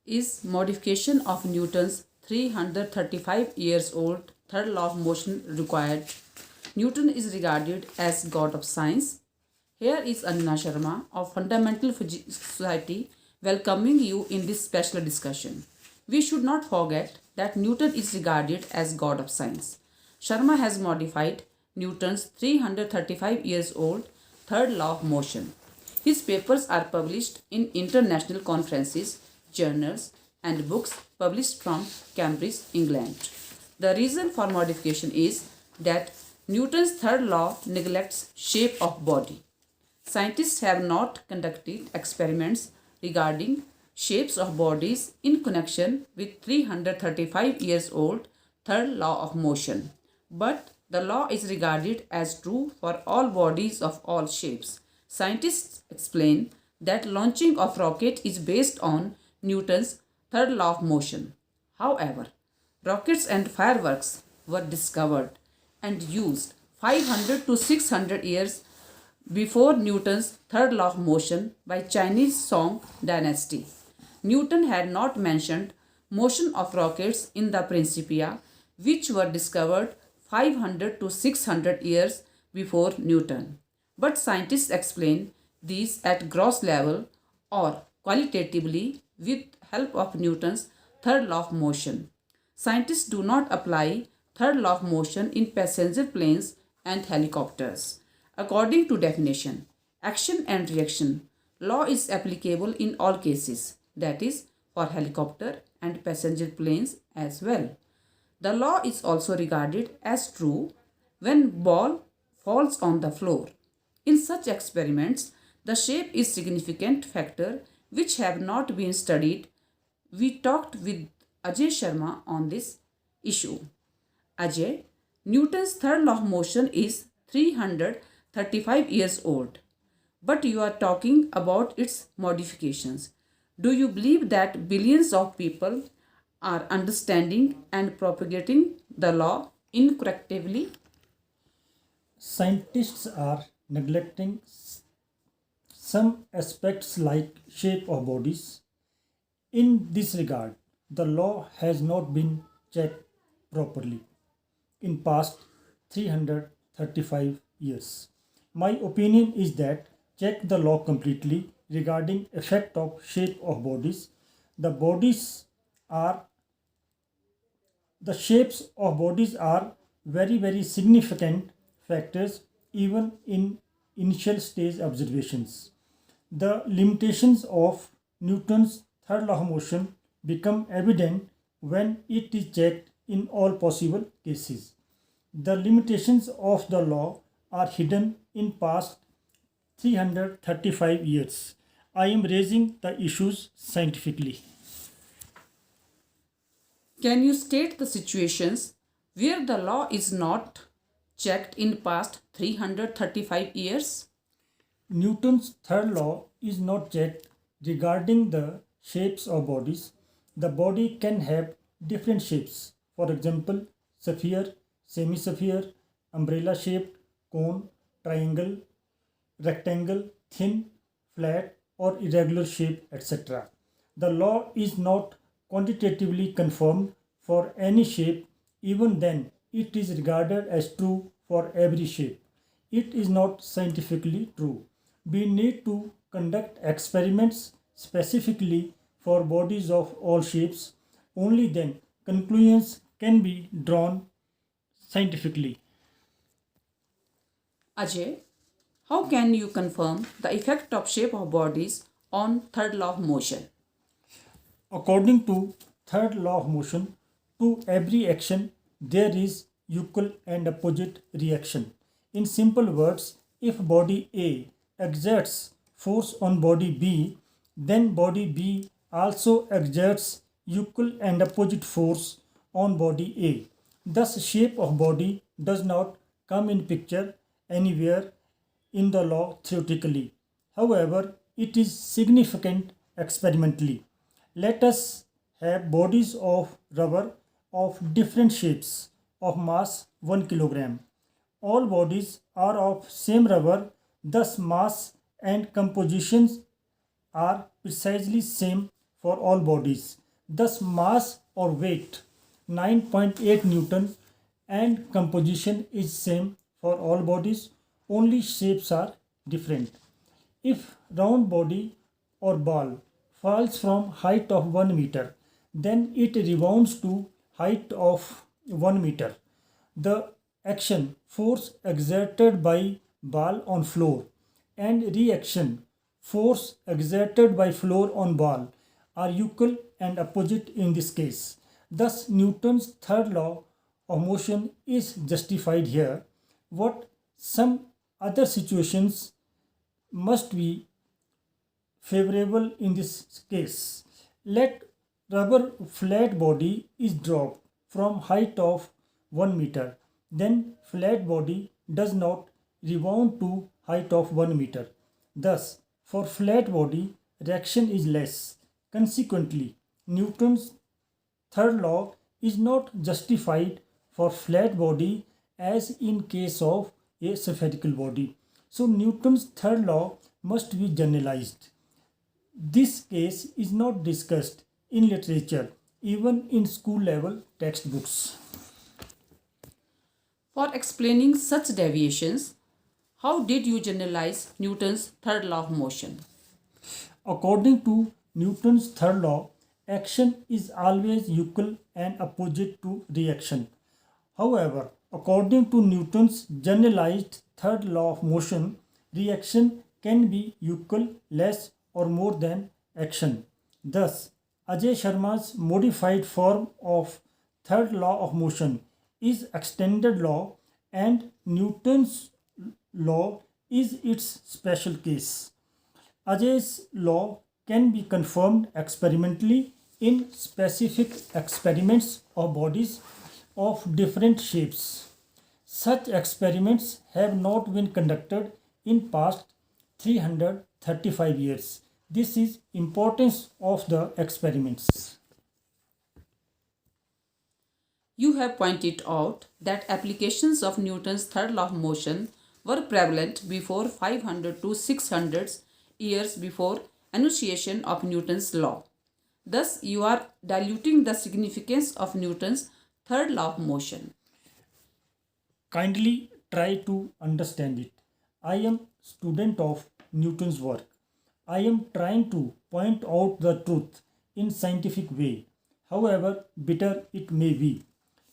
Is modification of Newton's 335 years old third law of motion required? Newton is regarded as god of science. Here is Anina Sharma of Fundamental Physics Society welcoming you in this special discussion. We should not forget that Newton is regarded as god of science. Sharma has modified Newton's 335 years old third law of motion. His papers are published in international conferences, journals, and books published from Cambridge, England. The reason for modification is that Newton's third law neglects shape of body. Scientists have not conducted experiments regarding shapes of bodies in connection with 335 years old third law of motion, but the law is regarded as true for all bodies of all shapes. Scientists explain that launching of rocket is based on Newton's third law of motion. However, rockets and fireworks were discovered and used 500 to 600 years before Newton's third law of motion by Chinese Song dynasty. Newton had not mentioned motion of rockets in the Principia, which were discovered 500 to 600 years before Newton. But scientists explain these at gross level or qualitatively with help of Newton's third law of motion. Scientists do not apply third law of motion in passenger planes and helicopters. According to definition, action and reaction law is applicable in all cases, that is, for helicopter and passenger planes as well. The law is also regarded as true when ball falls on the floor. In such experiments, the shape is significant factor which have not been studied. We talked with Ajay Sharma on this issue. Ajay, Newton's third law of motion is 335 years old, but you are talking about its modifications. Do you believe that billions of people are understanding and propagating the law incorrectly? Scientists are neglecting some aspects like shape of bodies. In this regard, the law has not been checked properly in past 335 years. My opinion is that check the law completely regarding effect of shape of bodies. The bodies are the shapes of bodies are very significant factors even in initial stage observations. The limitations of Newton's third law of motion become evident when it is checked in all possible cases. The limitations of the law are hidden in past 335 years. I am raising the issues scientifically. Can you state the situations where the law is not checked in past 335 years? Newton's third law is not checked regarding the shapes of bodies. The body can have different shapes. For example, sphere, semi-sphere, umbrella shaped, cone, triangle, rectangle, thin, flat, or irregular shape, etc. The law is not quantitatively confirmed for any shape, even then it is regarded as true for every shape. It is not scientifically true. We need to conduct experiments specifically for bodies of all shapes. Only then conclusions can be drawn scientifically. Ajay, how can you confirm the effect of shape of bodies on third law of motion? According to third law of motion, to every action there is equal and opposite reaction. In simple words, if body A exerts force on body B, then body B also exerts equal and opposite force on body A. Thus, shape of body does not come in picture anywhere in the law theoretically. However, it is significant experimentally. Let us have bodies of rubber of different shapes of mass 1 kilogram. All bodies are of same rubber, thus mass and compositions are precisely same for all bodies. Thus, mass or weight 9.8 Newton and composition is same for all bodies, only shapes are different. If round body or ball falls from height of 1 meter, then it rebounds to height of 1 meter. The action force exerted by ball on floor and reaction force exerted by floor on ball are equal and opposite in this case. Thus, Newton's third law of motion is justified here. What some other situations must be favorable in this case. Let rubber flat body is dropped from height of 1 meter, then flat body does not rebound to height of 1 meter. Thus, for flat body, reaction is less. Consequently, Newton's third law is not justified for flat body as in case of a spherical body. So Newton's third law must be generalized. This case is not discussed in literature, even in school level textbooks. For explaining such deviations, how did you generalize Newton's third law of motion? According to Newton's third law, action is always equal and opposite to reaction. However, according to Newton's generalized third law of motion, reaction can be equal, less, or more than action. Thus, Ajay Sharma's modified form of third law of motion is extended law and Newton's law is its special case. Ajay's law can be confirmed experimentally in specific experiments of bodies of different shapes. Such experiments have not been conducted in past 335 years. This is importance of the experiments. You have pointed out that applications of Newton's third law of motion were prevalent before 500 to 600 years before enunciation of Newton's law. Thus, you are diluting the significance of Newton's third law of motion. Kindly try to understand it. I am student of Newton's work. I am trying to point out the truth in scientific way, however bitter it may be.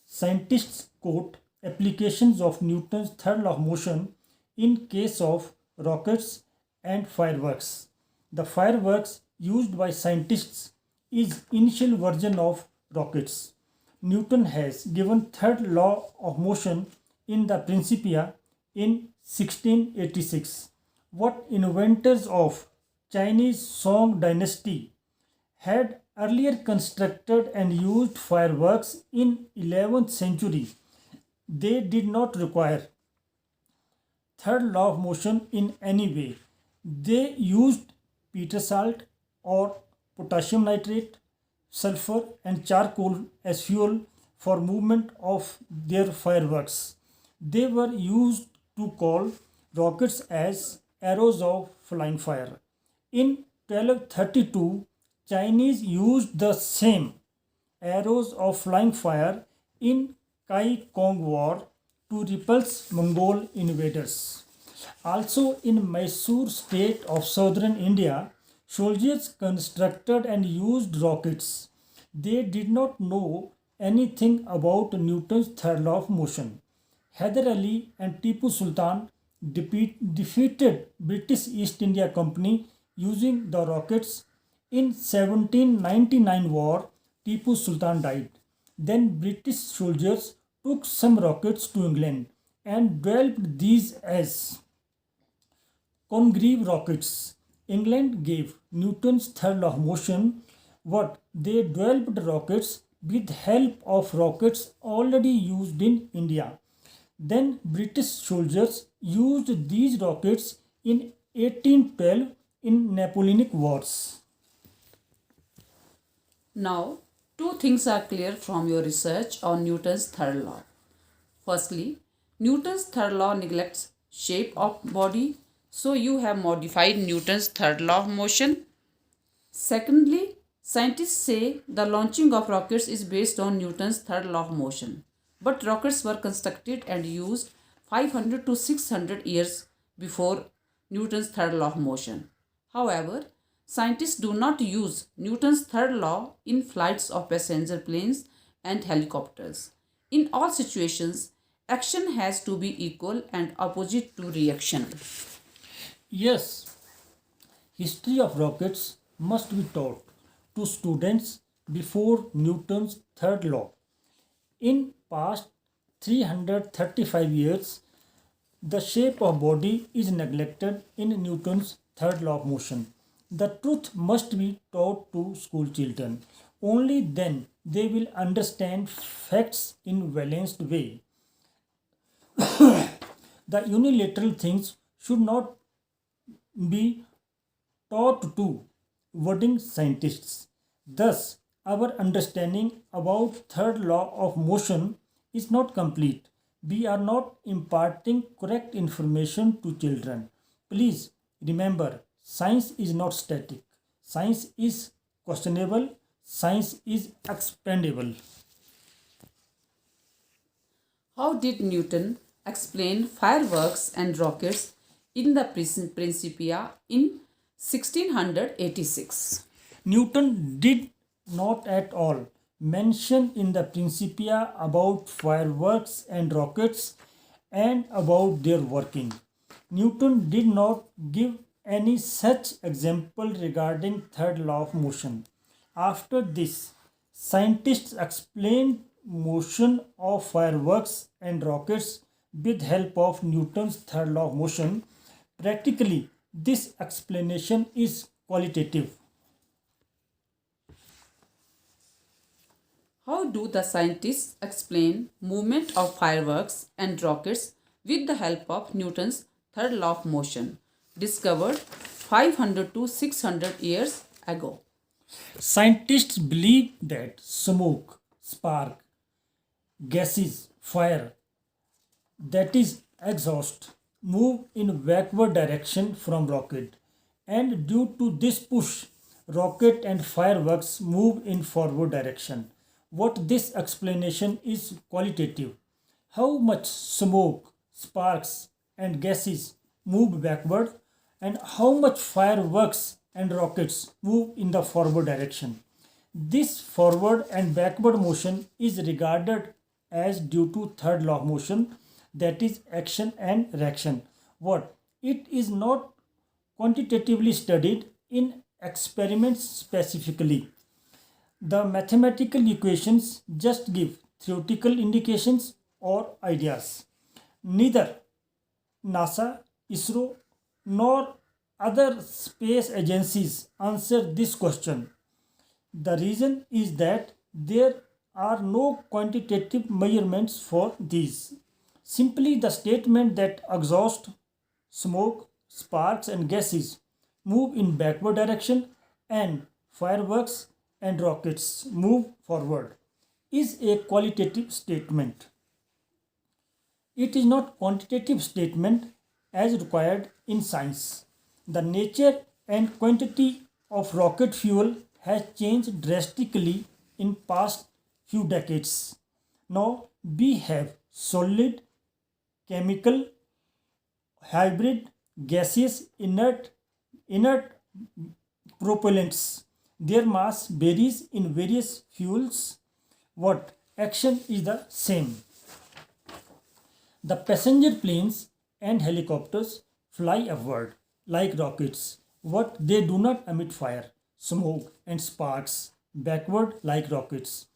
Scientists quote applications of Newton's third law of motion in case of rockets and fireworks. The fireworks used by scientists is initial version of rockets. Newton has given third law of motion in the Principia in 1686. What inventors of Chinese Song dynasty had earlier constructed and used fireworks in 11th century, they did not require third law of motion in any way. They used peter salt or potassium nitrate, sulfur and charcoal as fuel for movement of their fireworks. They were used to call rockets as arrows of flying fire. In 1232, Chinese used the same arrows of flying fire in Kai Kong War to repulse Mongol invaders. Also in Mysore state of southern India, soldiers constructed and used rockets. They did not know anything about Newton's third law of motion. Hyder Ali and Tipu Sultan defeated British East India Company using the rockets. In 1799 war, Tipu Sultan died. Then British soldiers took some rockets to England and developed these as Congreve rockets. England gave Newton's third law of motion. What they developed rockets with help of rockets already used in India. Then British soldiers used these rockets in 1812 in Napoleonic Wars. Now, two things are clear from your research on Newton's third law. Firstly, Newton's third law neglects shape of body, so you have modified Newton's third law of motion. Secondly, Scientists say the launching of rockets is based on Newton's third law of motion. But rockets were constructed and used 500 to 600 years before Newton's third law of motion. However, scientists do not use Newton's third law in flights of passenger planes and helicopters. In all situations, action has to be equal and opposite to reaction. Yes, history of rockets must be taught to students before Newton's third law. In past 335 years, the shape of body is neglected in Newton's third law of motion. The truth must be taught to school children. Only then they will understand facts in balanced way. The unilateral things should not be taught to budding scientists. Thus, our understanding about third law of motion is not complete. We are not imparting correct information to children. Please remember, science is not static. Science is questionable. Science is expandable. How did Newton explain fireworks and rockets in the Principia in 1686? Newton did not at all mention in the Principia about fireworks and rockets and about their working. Newton did not give any such example regarding third law of motion. After this, scientists explained motion of fireworks and rockets with help of Newton's third law of motion. Practically, this explanation is qualitative. How do the scientists explain movement of fireworks and rockets with the help of Newton's third law of motion, discovered 500 to 600 years ago? Scientists believe that smoke, spark, gases, fire, that is exhaust, move in backward direction from rocket, and due to this push, rocket and fireworks move in forward direction. What this explanation is qualitative. How much smoke, sparks, and gases move backward, and how much fireworks and rockets move in the forward direction. This forward and backward motion is regarded as due to third law of motion, that is action and reaction. What? It is not quantitatively studied in experiments specifically. The mathematical equations just give theoretical indications or ideas. Neither NASA, ISRO, nor other space agencies answer this question. The reason is that there are no quantitative measurements for these. Simply the statement that exhaust, smoke, sparks, and gases move in backward direction and fireworks and rockets move forward is a qualitative statement. It is not quantitative statement as required in science. The nature and quantity of rocket fuel has changed drastically in past few decades. Now we have solid, chemical, hybrid, gaseous, inert propellants. Their mass varies in various fuels. What action is the same. The passenger planes and helicopters fly upward like rockets. What they do not emit fire, smoke, and sparks backward like rockets.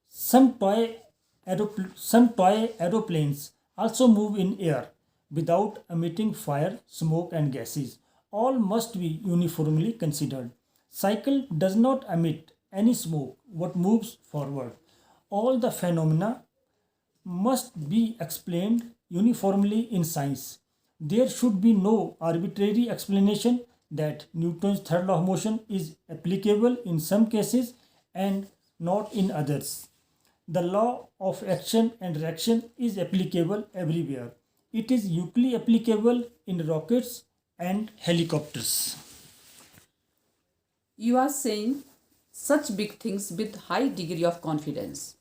Some toy aeroplanes also move in air without emitting fire, smoke, and gases. All must be uniformly considered. Cycle does not emit any smoke what moves forward. All the phenomena must be explained uniformly in science. There should be no arbitrary explanation that Newton's third law of motion is applicable in some cases and not in others. The law of action and reaction is applicable everywhere. It is equally applicable in rockets and helicopters. You are saying such big things with high degree of confidence.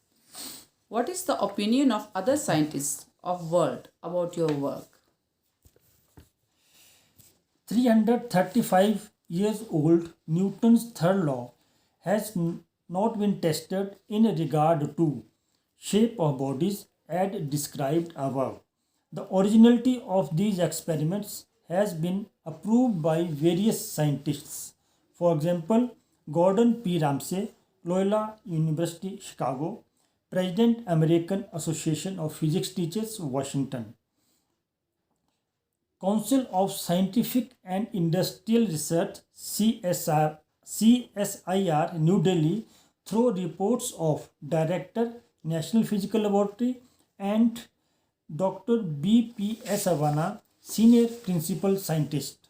What is the opinion of other scientists of world about your work? 335 years old Newton's third law has not been tested in regard to shape of bodies as described above. The originality of these experiments has been approved by various scientists. For example, Gordon P. Ramsay, Loyola University, Chicago, President, American Association of Physics Teachers, Washington. Council of Scientific and Industrial Research CSIR New Delhi through reports of Director National Physical Laboratory and Dr. B.P.S. Avana, Senior Principal Scientist.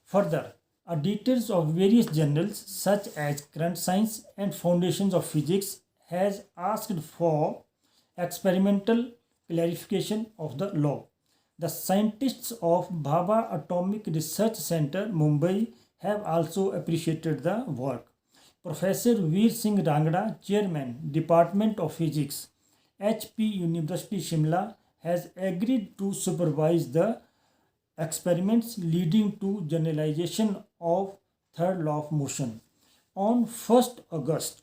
Further, editors of various journals such as Current Science and Foundations of Physics has asked for experimental clarification of the law. The scientists of Bhabha Atomic Research Center, Mumbai, have also appreciated the work. Professor Veer Singh Rangda, Chairman, Department of Physics, HP University Shimla, has agreed to supervise the experiments leading to generalization of third law of motion. On 1st August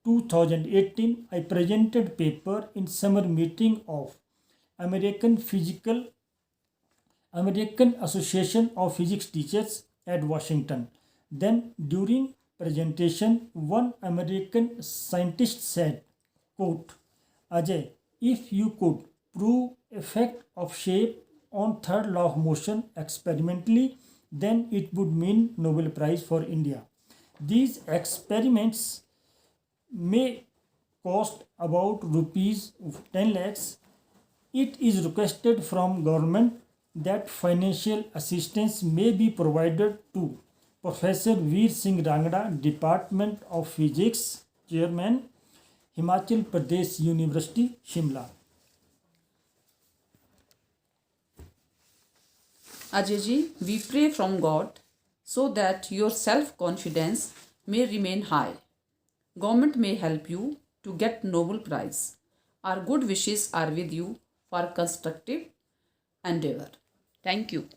2018, I presented paper in summer meeting of American Association of Physics Teachers at Washington. Then during presentation, one American scientist said, quote, Ajay, if you could prove effect of shape on third law of motion experimentally, then it would mean Nobel Prize for India. These experiments may cost about rupees 10 lakhs. It is requested from government that financial assistance may be provided to Professor Veer Singh Rangda, Department of Physics, Chairman, Himachal Pradesh University, Shimla. Ajay ji, we pray from God so that your self-confidence may remain high. Government may help you to get Nobel Prize. Our good wishes are with you for constructive endeavor. Thank you.